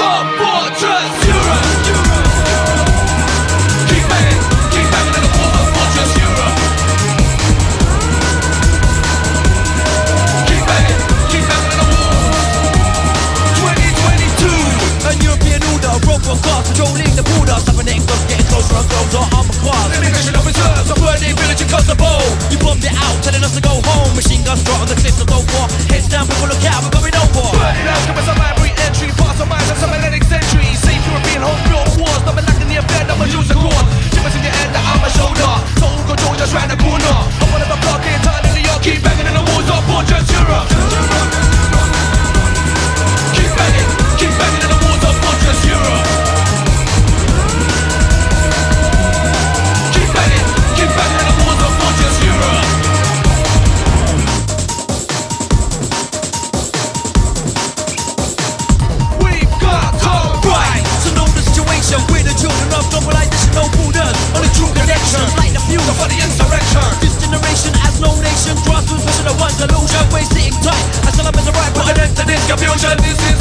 of fortress Europe. Keep banging in the walls of fortress Europe. Keep banging in the walls. 2022. A European order, broken cars, controlling the border. Stubborn guns getting closer and closer, armor cars. Immigration officers, a burning village in Kosovo. You bombed it out, telling us to go home. Machine guns drop on the cliffs of Dover. Heads down, people look out, we're going over. Burning out, come as a library entry. Past our minds of some Atlantic century. Safe European home built wars. Nothing lacking the affair, no one use the cord. Shimmers in your head, the arm and shoulder. Total control just round the corner. I'm one of the block in town in New York. Keep banging in the walls of fortress Europe. Keep banging in the walls of fortress Europe. Keep banging in the walls of fortress Europe. We've got to Right, so know the situation. We're the children of globalization, no borders. Only true connections, like the fuel for the insurrection. This generation has no nation. Grassroots pushing the one delusion. We're sitting tight, as long as the right, Put an end to this confusion. This is